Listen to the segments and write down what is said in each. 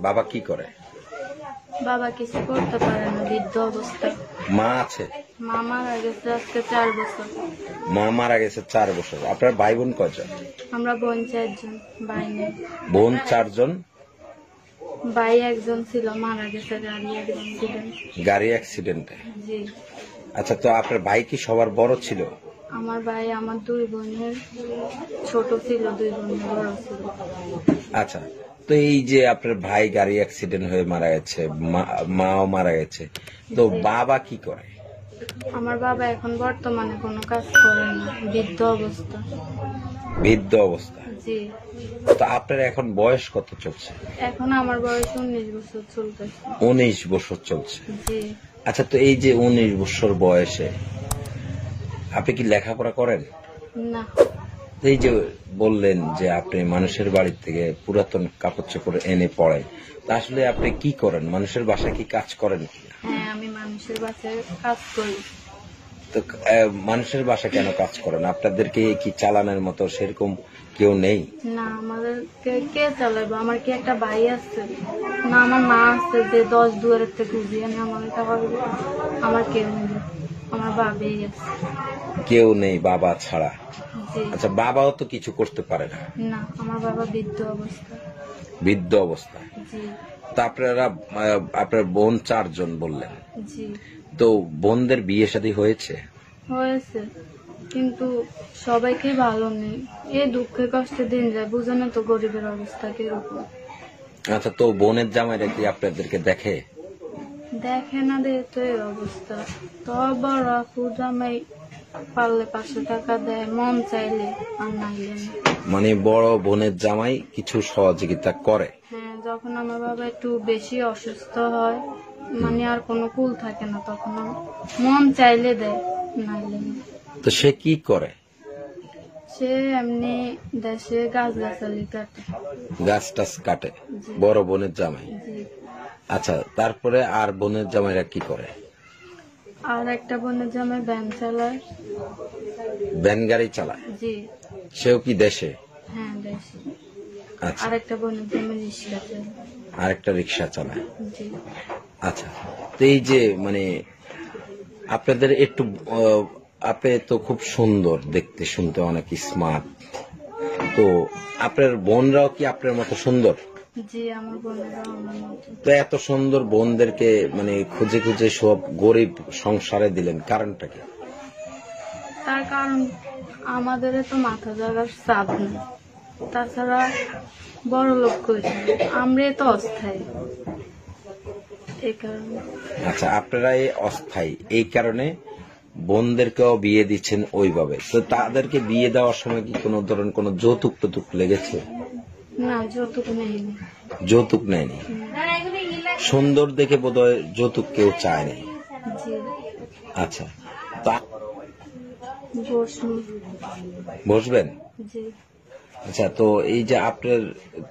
বাবা কি করে? বাবা কিছু করতে পারে না, বৃদ্ধ অবস্থা। মা আছে? মা মারা গেছে আজকে 4 বছর। মা মারা গেছে 4 বছর। আপনার ভাই বোন কয়জন? আমরা বোন 4 জন, ভাই নেই। বোন 4 জন, ভাই একজন ছিল, মারা গেছে গাড়ি অ্যাক্সিডেন্ট। গাড়ি অ্যাক্সিডেন্টে। জি। আচ্ছা, তো আপনার ভাই কি সবার বড় ছিল? আমার ভাই আমার 2 বোনের ছোট ছিল, 2 বোনের বড় ছিল। আচ্ছা, তো এই যে আপনার ভাই গাড়ি অ্যাক্সিডেন্ট হয়ে মারা গেছে, মাও মারা গেছে, তো বাবা কি করে? আমার বাবা এখন বর্তমানে কোনো কাজ করে না, বৃদ্ধ অবস্থা। বৃদ্ধ অবস্থা। জি। তো আপনার এখন বয়স কত চলছে? এখন আমার বয়স 19 বছর চলতেছে। 19 বছর চলছে। জি। আচ্ছা, তো এই যে 19 বছর বয়সে আপনি কি লেখাপড়া করেন? না। এই যে বললেন যে আপনি মানুষের বাড়ি থেকে পুরাতন কাপড় চোপড় এনে পড়েন, তা আসলে আপনি কি করেন? মানুষের বাসায় কি কাজ করেন? হ্যাঁ, আমি মানুষের বাসায় কাজ করি। তো মানুষের বাসা কেন কাজ করেন? আপনাদেরকে কি চালানোর মতো সেরকম কেউ নেই? না, আমাদেরকে কে চালাবো? আমার কি একটা ভাই আছে? না, আমার মা আছে যে 10 দুয়ারের থেকে বুঝিয়ে নিয়ে আমাকে খাওয়াবে? আমার কেউ নেই, আমার বাবাই আছে। কেউ নেই বাবা ছাড়া? জি। আচ্ছা, বাবাও তো কিছু করতে পারে না? না, আমার বাবা বৃদ্ধ অবস্থা। বৃদ্ধ অবস্থায়। জি। তা আপনারা আপনার বোন 4 জন বললেন, জি। তো বোনদের বিয়ে শাদী হয়েছে? হয়েছে, কিন্তু সবাইকে ভালো নেই। এই দুঃখে কষ্টে দিন যায়, বুঝেন তো গরিবের অবস্থা কিরকম। আচ্ছা, তো বোনের জামাইরা কি আপনাদেরকে দেখে? দেখে না, দে তো এই অবস্থা। তো বড় আপু জামাই পারলে 500 টাকা দেয়, মন চাইলে, আর নাইলে না। মানে বড় বোনের জামাই কিছু সহযোগিতা করে? হ্যাঁ, যখন আমার বাবা একটু বেশি অসুস্থ হয়, মানে আর কোনো কুল থাকে না, তখন মন চাইলে দেয়, নাইলে না। তো সে কি করে? সে এমনি দেশে গাছ গাছালি কাটে। গাছ টাছ কাটে? জি। বড় বোনের জামাই। জি। আচ্ছা, তারপরে আর বোনের জামাইরা কি করে? আর একটা বোনের জামাই ভ্যান চালায়। ভ্যান গাড়ি চালায়? জি। সেও কি দেশে? হ্যাঁ, দেশে। আচ্ছা, আর একটা বোনের জামাই রিক্সা চালায়। আরেকটা রিক্সা চালায়? জি। আচ্ছা, তো এই যে মানে আপনাদের একটু আপনি তো খুব সুন্দর দেখতে, শুনতে অনেক স্মার্ট, তো আপনার বোনরাও কি আপনার মতো সুন্দর? জি, আমার বোনেরা আমার মতো। তো এত সুন্দর বোনদেরকে মানে খুঁজে খুঁজে সব গরিব সংসারে দিলেন, কারণটা কি? তার কারণ আমাদের তো মাথা জাগার চাপ নেই, তাছাড়া বড় লোক করি, আমরা তো অস্থায়ী, এই কারণে। আচ্ছা, আপনারা এই অস্থায়ী, এই কারণে বোনদেরকেও বিয়ে দিচ্ছেন ওইভাবে। তো তাদেরকে বিয়ে দেওয়ার সময় কি কোনো ধরনের কোনো যৌতুক টতুক লেগেছে? না, যৌতুক নেই। যৌতুক নেয়নি? সুন্দর দেখে বোধহয় যৌতুক কেউ চায় নাই। জি। আচ্ছা, তা বসুন। বসবেন? জি। আচ্ছা, তো এই যে আপনার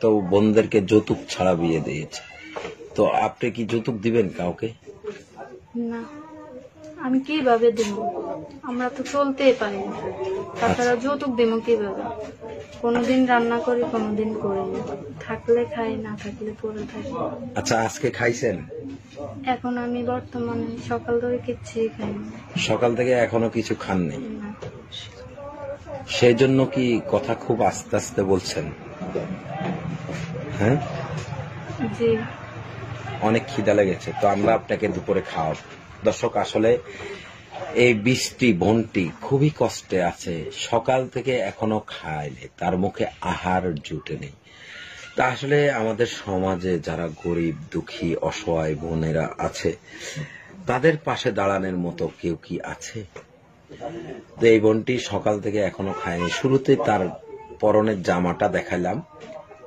তো বোনদেরকে যৌতুক ছাড়া বিয়ে দিয়েছে, তো আপনি কি যৌতুক দিবেন কাউকে? না, আমি কিভাবে দেব? আমরা তো চলতেই পারি না, তাছাড়া যৌতুক দেব কিভাবে? কোনোদিন রান্না করি, কোনোদিন করি না, থাকলে খাই, না থাকলে পরে থাকি। আচ্ছা, আজকে খাইছেন? এখন আমি বর্তমানে সকাল ধরে কিচ্ছুই খাই না। সকাল থেকে এখনো কিছু খাননি? না। সেই জন্য কি কথা খুব আস্তে আস্তে বলছেন? হ্যাঁ, জি। অনেক খিদা লেগেছে, তো আমরা আপনাকে দুপুরে খাওয়াবো। দর্শক, আসলে এই বৃষ্টি বোনটি খুবই কষ্টে আছে, সকাল থেকে এখনো খায়নি, তার মুখে আহার জুটে নেই। তা আসলে আমাদের সমাজে যারা গরিব দুঃখী অসহায় বোনেরা আছে, তাদের পাশে দাঁড়ানোর মতো কেউ কি আছে? তো এই বোনটি সকাল থেকে এখনো খায়নি। শুরুতে তার পরনের জামাটা দেখালাম,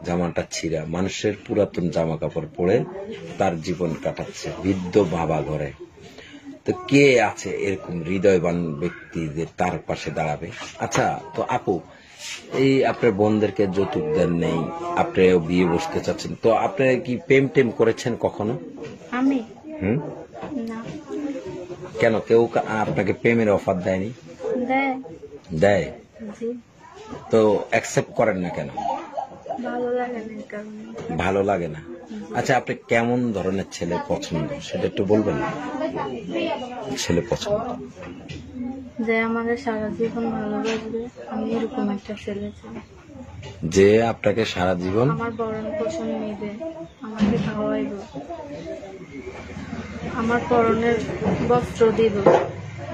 জামাটা ছিঁড়া, মানুষের পুরাতন জামা কাপড় পরে তার জীবন কাটাচ্ছে বৃদ্ধ বাবা ঘরে। তো কে আছে এরকম হৃদয়বান ব্যক্তি যে তার পাশে দাঁড়াবে? আচ্ছা, তো আপু, এই আপনার বোনদেরকে যৌতুক দেন নেই, আপনিও বিয়ে বসতে চাচ্ছেন, তো আপনি কি প্রেম টেম করেছেন কখনো? আমি? না। কেন কেউ আপনাকে প্রেমের অফার দেয়নি? দেয়। দেয়? জি। তো অ্যাকসেপ্ট করেন না কেন? ভালো লাগে না, এই কারণে। ভালো লাগে না? আচ্ছা, আপনি কেমন ধরনের ছেলে পছন্দ সেটা একটু বলবেন? ছেলে পছন্দ যে আমাদের সারা জীবন ভালোবাসবে, আমি এরকম একটা ছেলে চাই। যে আপনাকে সারা জীবন আমার ভরণ পোষণ নেবে, আমাকে খাওয়াইব, আমার পরনের বস্ত্র দিব,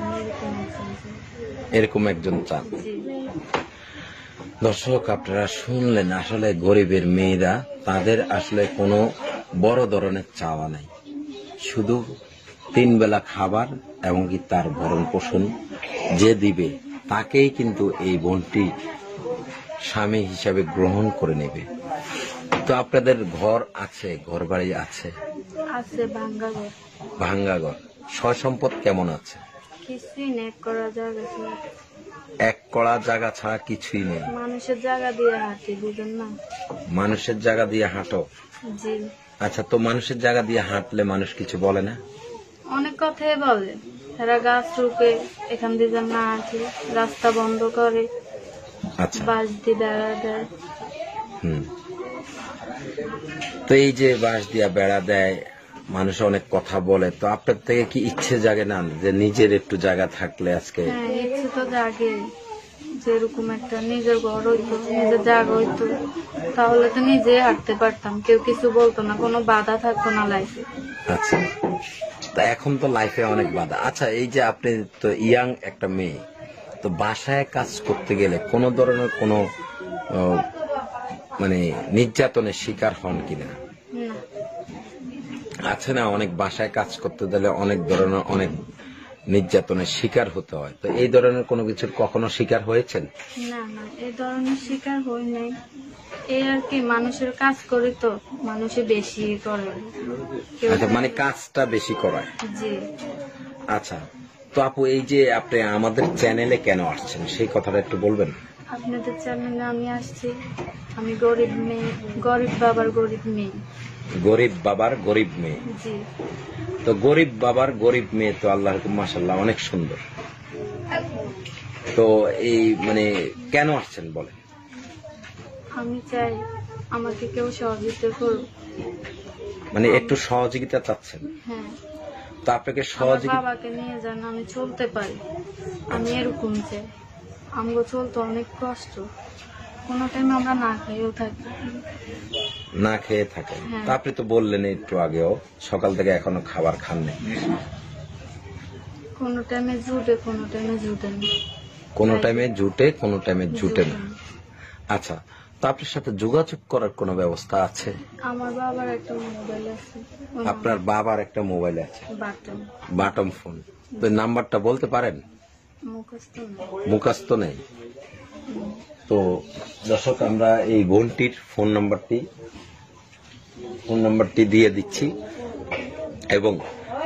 আমি এরকম একজন চাই। এরকম একজন চান। জি। দর্শক, আপনারা শুনলেন, আসলে গরিবের মেয়েরা তাদের আসলে কোনো বড় ধরনের চাওয়া নাই, শুধু 3 বেলা খাবার এবং কি তার ভরণ পোষণ যে দিবে তাকেই কিন্তু এই বোনটি স্বামী হিসাবে গ্রহণ করে নেবে। তো আপনাদের ঘর আছে, ঘর বাড়ি আছে? আছে ভাঙ্গা ঘর, ভাঙ্গা ঘর। সয় সম্পদ কেমন আছে? কিছুই নেই, করা জায়গা ছিল, এক কড়া জায়গা ছাড়া কিছুই নেই। মানুষের জায়গা দিয়ে হাঁটি, বুঝেন না? মানুষের জায়গা দিয়ে হাঁটো? জি। আচ্ছা, তো মানুষের জায়গা দিয়ে হাঁটলে মানুষ কিছু বলে না? অনেক কথাই বলে, এরা গাছ রুপে এখান দিয়ে যেন না আসে, রাস্তা বন্ধ করে, আচ্ছা। বাঁশ দিয়ে বেড়া দেয়। তো এই যে বাঁশ দিয়া বেড়া দেয়, মানুষ অনেক কথা বলে, তো আপনার থেকে কি ইচ্ছে জাগে না যে নিজের একটু জায়গা থাকলে আজকে? হ্যাঁ, ইচ্ছে তো জাগে, যেরকম একটা নিজের ঘর হইতো, নিজের জায়গা হইতো, তাহলে তো নিজে হাঁটতে পারতাম, কেউ কিছু বলতো না, কোনো বাধা থাকতো না লাইফে। আচ্ছা, তা এখন তো লাইফে অনেক বাধা। আচ্ছা, এই যে আপনি তো ইয়াং একটা মেয়ে, তো বাসায় কাজ করতে গেলে কোনো ধরনের কোনো মানে নির্যাতনের শিকার হন কিনা? না, আছে না, অনেক বাসায় কাজ করতে গেলে অনেক ধরনের অনেক নির্যাতনের শিকার হতে হয়, তো এই ধরনের কোনো কিছুর কখনো শিকার হয়েছেন? না, না, এই ধরনের শিকার হই নাই। এই আর কি, মানুষের কাজ করি তো মানুষে বেশি করে। আচ্ছা, মানে কাজটা বেশি করায়। জি। আচ্ছা, তো আপু, এই যে আপনি আমাদের চ্যানেলে কেন আসছেন সেই কথাটা একটু বলবেন? আপনাদের চ্যানেলে আমি আসছি, আমি গরিব মেয়ে, গরিব বাবার গরিব মেয়ে। গরিব বাবার গরিব মেয়ে। জি। তো গরিব বাবার গরিব মেয়ে তো আল্লাহ মাশাআল্লাহ অনেক সুন্দর। তো এই মানে কেন আসছেন বলেন? আমি চাই আমাকে কেউ সহযোগিতা করুক। মানে একটু সহযোগিতা চাচ্ছেন? হ্যাঁ। তো আপনাকে আমার সহযোগিতা, বাবাকে নিয়ে যান, আমি চলতে পারি, আমি এরকম চাই। আমগো চলতে অনেক কষ্ট, কোনো টাইম আমরা না খাইও থাকি। না খেয়ে থাকেন? হ্যাঁ। তা আপনি তো বললেন একটু আগেও সকাল থেকে এখনো খাবার খাননি। কোনো টাইমে জুটে, কোনো টাইমে জুটে না। কোনো টাইমে জুটে, কোনো টাইমে জুটে না। আচ্ছা, তো আপনার সাথে যোগাযোগ করার কোনো ব্যবস্থা আছে? আমার বাবার একটা মোবাইল আছে। আপনার বাবার একটা মোবাইল আছে, বাটন, বাটম ফোন, তো নাম্বারটা বলতে পারেন? মুখস্থ না। মুখস্থ নেই। তো দর্শক, আমরা এই বোনটির ফোন নাম্বারটি দিয়ে দিচ্ছি, এবং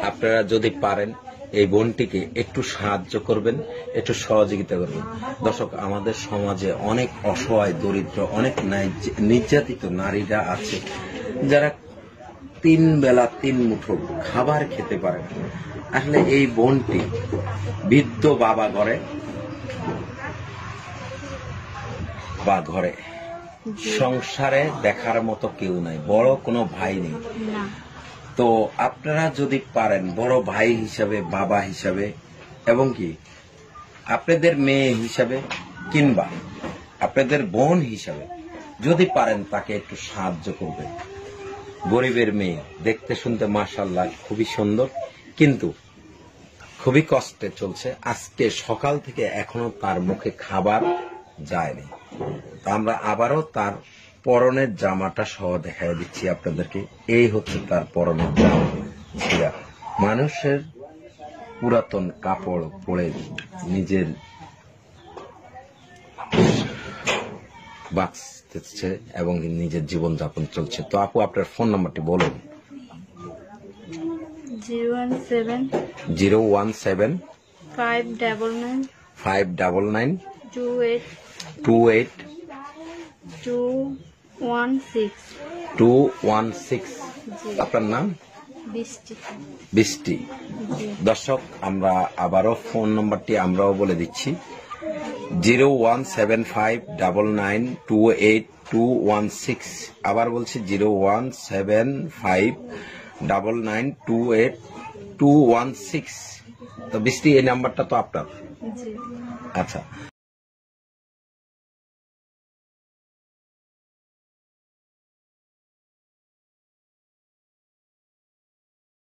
আপনারা যদি পারেন এই বোনটিকে একটু সাহায্য করবেন, একটু সহযোগিতা করবেন। দর্শক, আমাদের সমাজে অনেক অসহায়, দরিদ্র, অনেক নির্যাতিত নারীরা আছে যারা 3 বেলা 3 মুঠো খাবার খেতে পারে না। আসলে এই বোনটি বৃদ্ধ বাবা ঘরে বা ঘরে সংসারে দেখার মতো কেউ নাই, বড় কোনো ভাই নেই। না। তো আপনারা যদি পারেন বড় ভাই হিসাবে, বাবা হিসাবে, এবং কি আপনাদের মেয়ে হিসাবে কিংবা আপনাদের বোন হিসাবে যদি পারেন তাকে একটু সাহায্য করবেন। গরিবের মেয়ে, দেখতে শুনতে মাশাআল্লাহ খুবই সুন্দর, কিন্তু খুবই কষ্টে চলছে। আজকে সকাল থেকে এখনো তার মুখে খাবার যায়নি। তো আমরা আবারও তার পরনের জামাটা সহ দেখাই দিচ্ছি আপনাদেরকে। এই হচ্ছে তার পরনের জামা। মানুষের পুরাতন কাপড় পরে নিজের বাঁচতেছে এবং নিজের জীবনযাপন চলছে। তো আপু, আপনার ফোন নাম্বারটি বলুন। 017 017 599 599 28 28 216। 216। জি। আপনার নাম? বৃষ্টি। বৃষ্টি। জি। দর্শক, আমরা আবারও ফোন নাম্বারটি আমরাও বলে দিচ্ছি, 01759928216। 017599216। আবার বলছি 01759928216। তো বৃষ্টি, এই নাম্বারটা তো আপনার? জি। আচ্ছা।